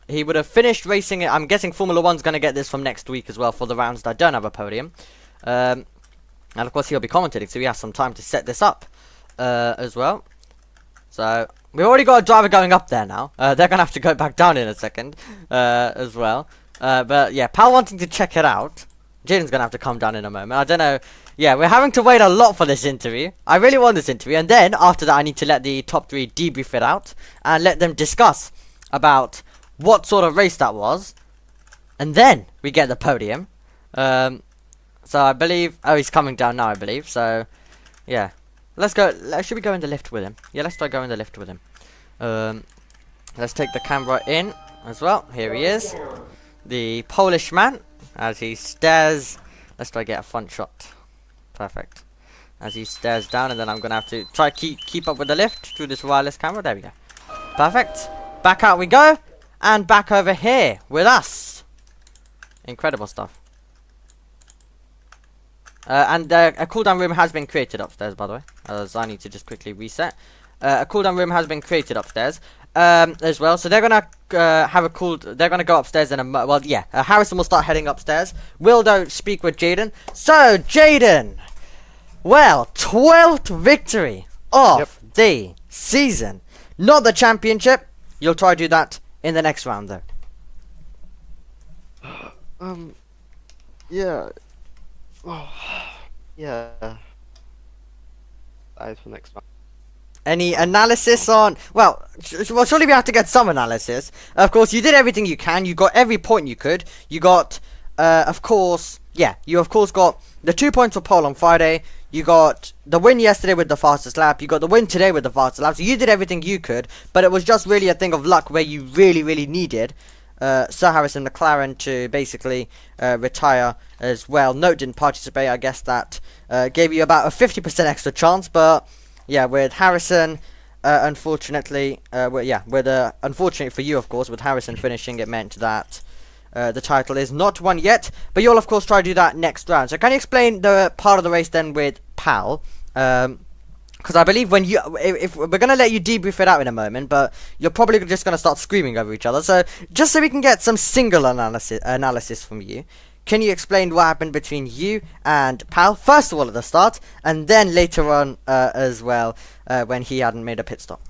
He would have finished racing it. I'm guessing Formula 1's going to get this from next week as well for the rounds that don't have a podium. And of course he'll be commentating, so he has some time to set this up as well. So we've already got a driver going up there now. They're going to have to go back down in a second as well. But yeah, Pal wanting to check it out. Jaden's going to have to come down in a moment. I don't know. Yeah, we're having to wait a lot for this interview. I really want this interview. And then after that, I need to let the top 3 debrief it out and let them discuss about what sort of race that was. And then we get the podium. So I believe... Oh, he's coming down now, I believe. So, yeah. Let's go. Should we go in the lift with him? Yeah, let's try go in the lift with him. Let's take the camera in as well. Here he is. The Polish man. As he stares. Let's try get a front shot. Perfect. As he stares down, and then I'm gonna have to try keep up with the lift through this wireless camera. There we go. Perfect. Back out we go. And back over here with us. Incredible stuff. And a cooldown room has been created upstairs, by the way. As I need to just quickly reset. A cooldown room has been created upstairs as well. So they're gonna have a cool. They're gonna go upstairs in a. Well, yeah. Harrison will start heading upstairs. Will don't speak with Jaden. So Jaden, well, 12th victory of the season, not the championship. You'll try to do that in the next round, though. Yeah. Oh, yeah. That is for next round. Any analysis on... Well, surely we have to get some analysis. Of course, you did everything you can. You got every point you could. You got, of course... Yeah, you of course got the 2 points for pole on Friday. You got the win yesterday with the fastest lap. You got the win today with the fastest lap. So you did everything you could. But it was just really a thing of luck where you really, really needed Sir Harrison McLaren to basically retire as well. Note didn't participate. I guess that gave you about a 50% extra chance. But... yeah, with Harrison, unfortunately, unfortunately for you, of course, with Harrison finishing, it meant that the title is not won yet. But you'll, of course, try to do that next round. So can you explain the part of the race then with Pal? Because I believe when you, if we're going to let you debrief it out in a moment, but you're probably just going to start screaming over each other. So just so we can get some single analysis from you. Can you explain what happened between you and Pal, first of all at the start, and then later on as well, when he hadn't made a pit stop?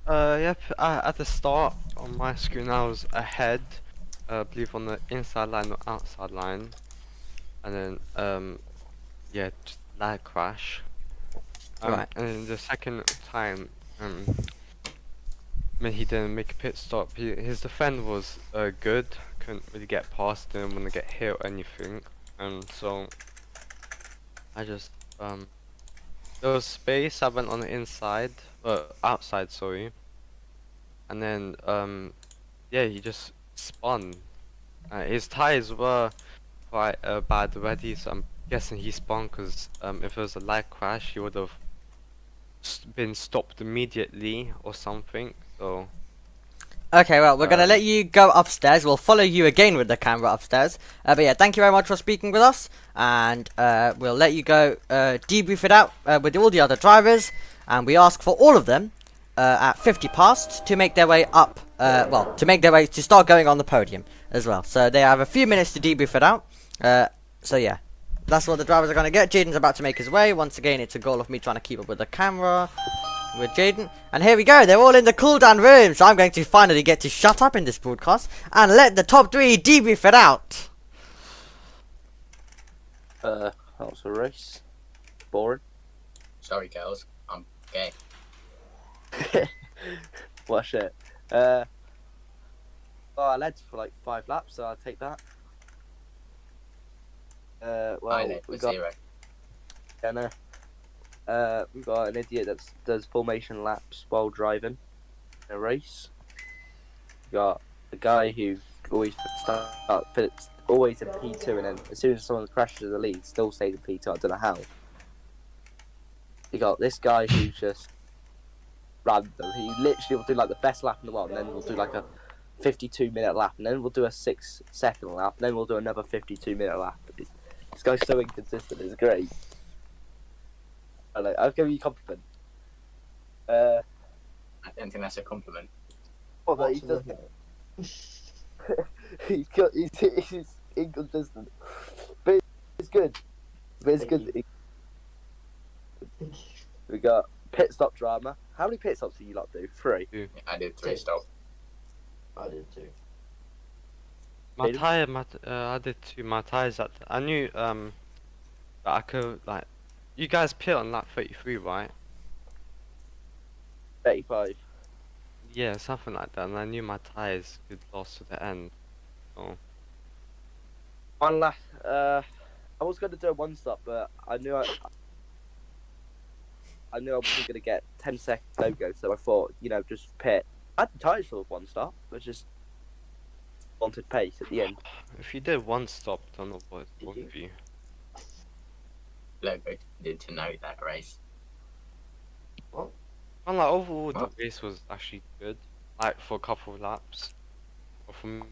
Yep, at the start, on my screen I was ahead, I believe on the inside line or outside line, and then, yeah, just lag crash. Right. And then the second time, when he didn't make a pit stop, his defend was good. Couldn't really get past him, when they get hit or anything, and so I just there was space. I went on the inside, outside, sorry, and then yeah, he just spun. His tires were quite bad already, so I'm guessing he spun because if it was a lag crash, he would have been stopped immediately or something. So. Okay, well, we're going to let you go upstairs. We'll follow you again with the camera upstairs. But yeah, thank you very much for speaking with us. And we'll let you go debrief it out with all the other drivers. And we ask for all of them at 50 past to make their way up. Well, to make their way to start going on the podium as well. So they have a few minutes to debrief it out. So yeah, that's what the drivers are going to get. Jaden's about to make his way. Once again, it's a goal of me trying to keep up with the camera. With Jaden, and here we go. They're all in the cooldown room, so I'm going to finally get to shut up in this broadcast and let the top 3 debrief it out. That was a race. Boring. Sorry, girls. I'm gay. What shit. Uh, oh, I led for like 5 laps, so I'll take that. I Well, led we with got 0. we got an idiot that does formation laps while driving in a race. We got a guy who always always in P2, and then as soon as someone crashes the lead, still stays in P2. I don't know how. You got this guy who's just random. He literally will do like the best lap in the world, and then we'll do like a 52-minute lap, and then we'll do a 6-second lap, and then we'll do another 52-minute lap. This guy's so inconsistent. It's great. I'll give you a compliment. I don't think that's a compliment. Oh, no, he's inconsistent, but it's good. We got pit stop drama. How many pit stops do you lot do? 3. I did 3 stops. I did too. My tire, I did 2. My tires I knew that I could like. You guys pit on lap 33, right? 35. Yeah, something like that. And I knew my tires could last to the end. So One lap. I was going to do a 1 stop, but I knew I wasn't going to get 10-second logo, so I thought, just pit. I had the tyres for 1 stop, but just wanted pace at the end. if you did 1 stop, don't know what of you. Logo did to know that race. And like overall, the Well- race was actually good. Like for a couple of laps. Or for me,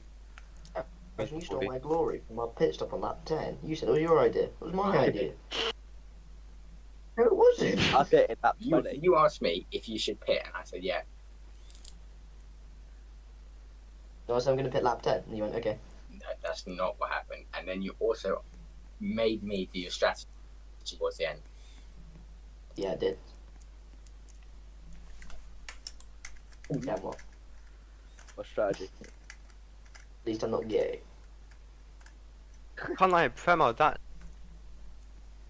You stole my glory from my pit stop on lap 10. You said it was your idea. It was my idea. No, it wasn't. I pitted lap You, 20. you asked me if you should pit, and I said yeah. So I said I'm going to pit lap 10. And you went, okay. That's not what happened. And then you also made me do your strategy towards the end. Yeah, I did. Yeah, what? What strategy? At least I'm not gay. can't like Premo that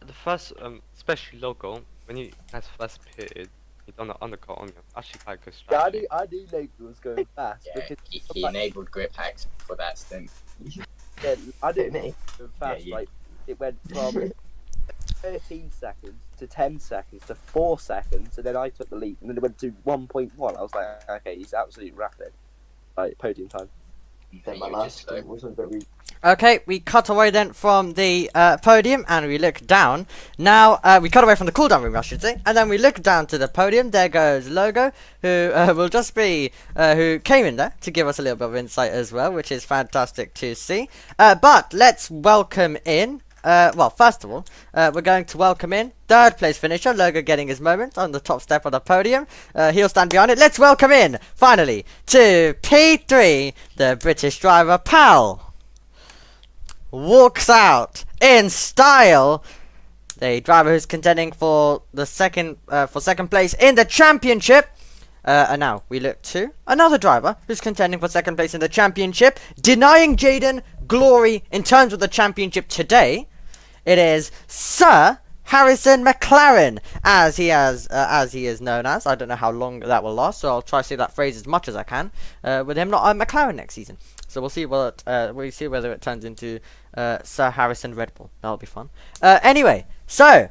the first especially logo when you guys first pitted, you done the undercut on you. Actually quite good Yeah, strategy. I knew Logan was going fast. Yeah, because he enabled grip hacks for that stint. yeah, I Do did me. going fast. you- Like it went from 13 seconds to 10 seconds to 4 seconds, and then I took the lead, and then it went to 1.1. I was like, okay, he's absolutely rapid. Like podium time. Then my You were last just slow. stint wasn't very. Okay, we cut away then from the podium and we look down. Now, we cut away from the cooldown room, I should say. And then we look down to the podium. There goes Logo, who will just be, who came in there to give us a little bit of insight as well, which is fantastic to see. But let's welcome in, well, first of all, we're going to welcome in third place finisher, Logo getting his moment on the top step of the podium. He'll stand behind it. Let's welcome in, finally, to P3, the British driver, Pal. Walks out in style. The driver who's contending for the second place in the championship. And now we look to another driver who's contending for second place in the championship, denying Jaden glory in terms of the championship today. It is Sir Harrison McLaren, as he is known as. I don't know how long that will last, so I'll try to say that phrase as much as I can. With him not McLaren next season. So we'll see whether it turns into Sir Harrison Red Bull. That'll be fun. Anyway, so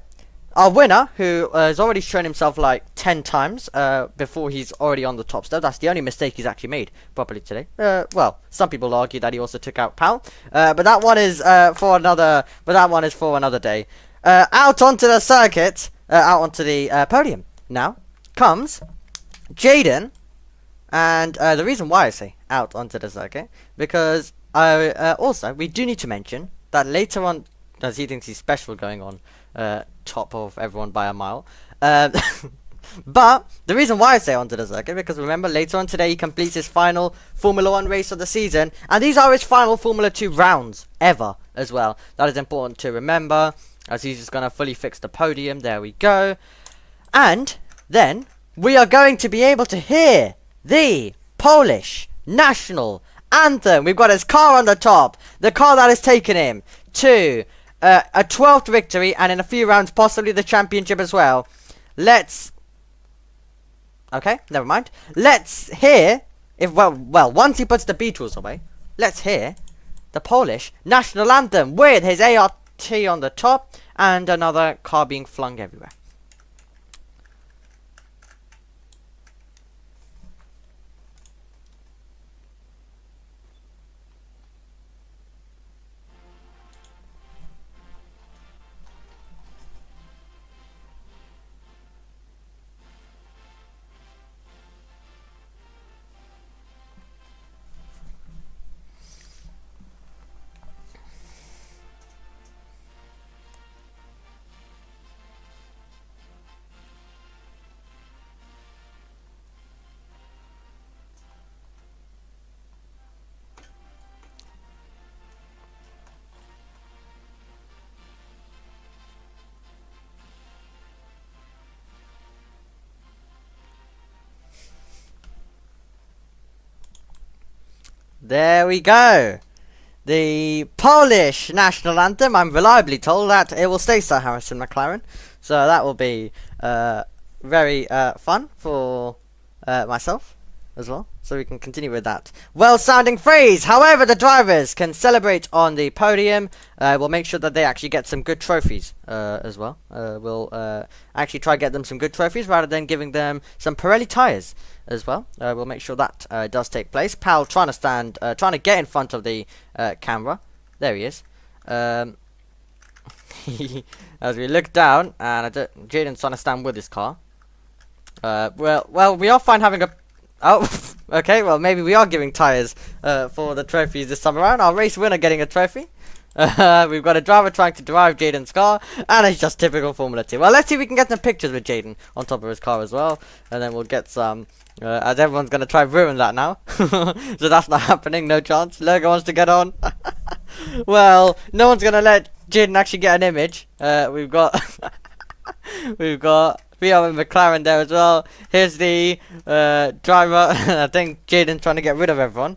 our winner, who has already shown himself like 10 times before he's already on the top step. That's the only mistake he's actually made properly today. Well, some people argue that he also took out Pal, but that one is for another. But that one is for another day. Out onto the circuit, out onto the podium. Now comes Jaden. And the reason why I say out onto the circuit, because also we do need to mention that later on, as he thinks he's special going on top of everyone by a mile. But the reason why I say onto the circuit, because remember later on today he completes his final Formula 1 race of the season, and these are his final Formula 2 rounds ever as well. That is important to remember, as he's just going to fully fix the podium. There we go. And then we are going to be able to hear the Polish national anthem. We've got his car on the top, the car that has taken him to a 12th victory, and in a few rounds possibly the championship as well. Okay, never mind. Let's hear Once he puts the Beatles away, let's hear the Polish national anthem with his ART on the top and another car being flung everywhere. There we go. The Polish national anthem. I'm reliably told that it will stay Sir Harrison McLaren. So that will be very fun for myself as well. So we can continue with that well-sounding phrase. However, the drivers can celebrate on the podium. We'll make sure that they actually get some good trophies as well. We'll actually try to get them some good trophies rather than giving them some Pirelli tyres as well. We'll make sure that does take place. Pal trying to get in front of the camera. There he is. As we look down, and Jaden's trying to stand with his car. Well, we are fine having a. Oh, okay. Well, maybe we are giving tyres for the trophies this time around. Our race winner getting a trophy. We've got a driver trying to drive Jaden's car, and it's just typical Formula 2. Well, let's see if we can get some pictures with Jaden on top of his car as well, and then we'll get some. As everyone's going to try ruin that now. So that's not happening, no chance. Logan wants to get on. Well, no one's going to let Jaden actually get an image. We've got FIA McLaren there as well. Here's the driver. I think Jaden's trying to get rid of everyone.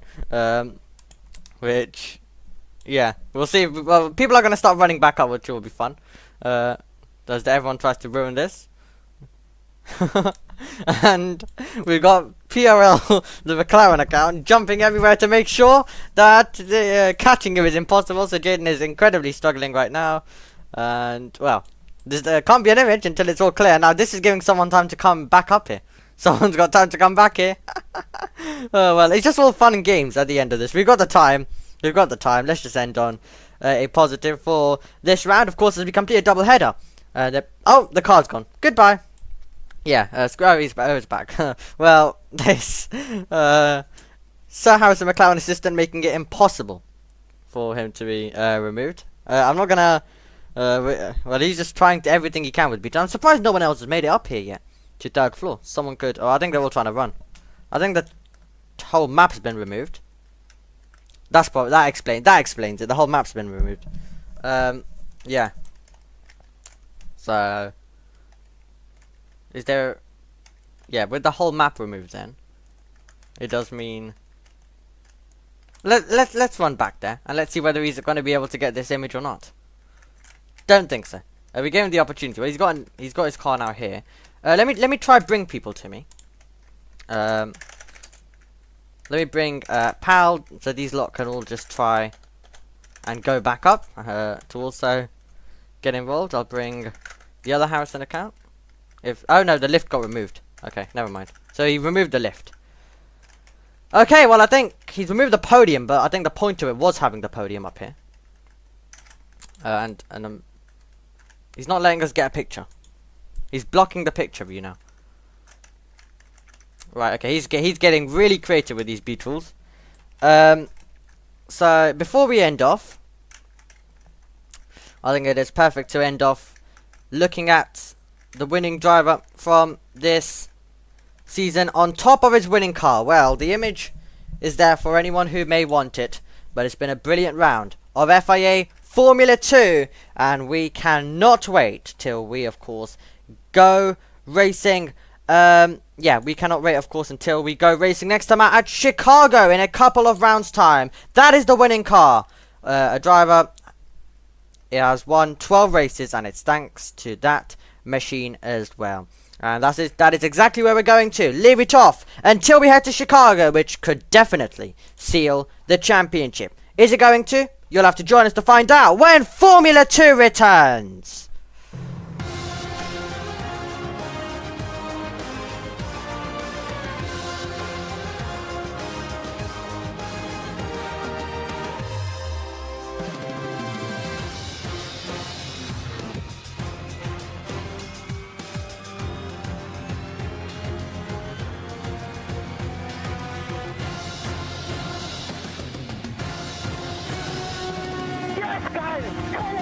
Which, yeah, we'll see. Well, people are going to start running back up, which will be fun. As everyone tries to ruin this. And we've got PRL, the McLaren account, jumping everywhere to make sure that catching him is impossible. So Jaden is incredibly struggling right now. And, well, there can't be an image until it's all clear. Now, this is giving someone time to come back up here. Someone's got time to come back here. Oh, well, it's just all fun and games at the end of this. We've got the time. Let's just end on a positive for this round. Of course, as we complete a double header. Oh, the car's gone. Goodbye. Yeah, he's back. Well, this Sir Harrison McLaren assistant making it impossible for him to be removed. I'm not gonna. Well, he's just trying everything he can with beat. I'm surprised no one else has made it up here yet to third floor. Someone could. Oh, I think they're all trying to run. I think the whole map's been removed. That explains it. The whole map's been removed. Yeah. So. Is there... Yeah, with the whole map removed then, it does mean... Let's run back there, and let's see whether he's going to be able to get this image or not. Don't think so. We gave him the opportunity. Well, he's got his car now here. Let me try bring people to me. Let me bring Pal, so these lot can all just try and go back up to also get involved. I'll bring the other Harrison account. Oh no, the lift got removed. Okay, never mind. So he removed the lift. Okay, well I think he's removed the podium, but I think the point to it was having the podium up here. And he's not letting us get a picture. He's blocking the picture of you now. Right, okay, he's getting really creative with these Beatles. So before we end off, I think it is perfect to end off looking at the winning driver from this season on top of his winning car. Well, the image is there for anyone who may want it, but it's been a brilliant round of FIA Formula 2, and we cannot wait till we, of course, go racing. Yeah, we cannot wait, of course, until we go racing next time out at Chicago in a couple of rounds' time. That is the winning car. A driver, it has won 12 races, and it's thanks to that machine as well. And that is exactly where we're going to leave it off until we head to Chicago, which could definitely seal the championship. Is it going to? You'll have to join us to find out when Formula 2 returns. Yes, guys, come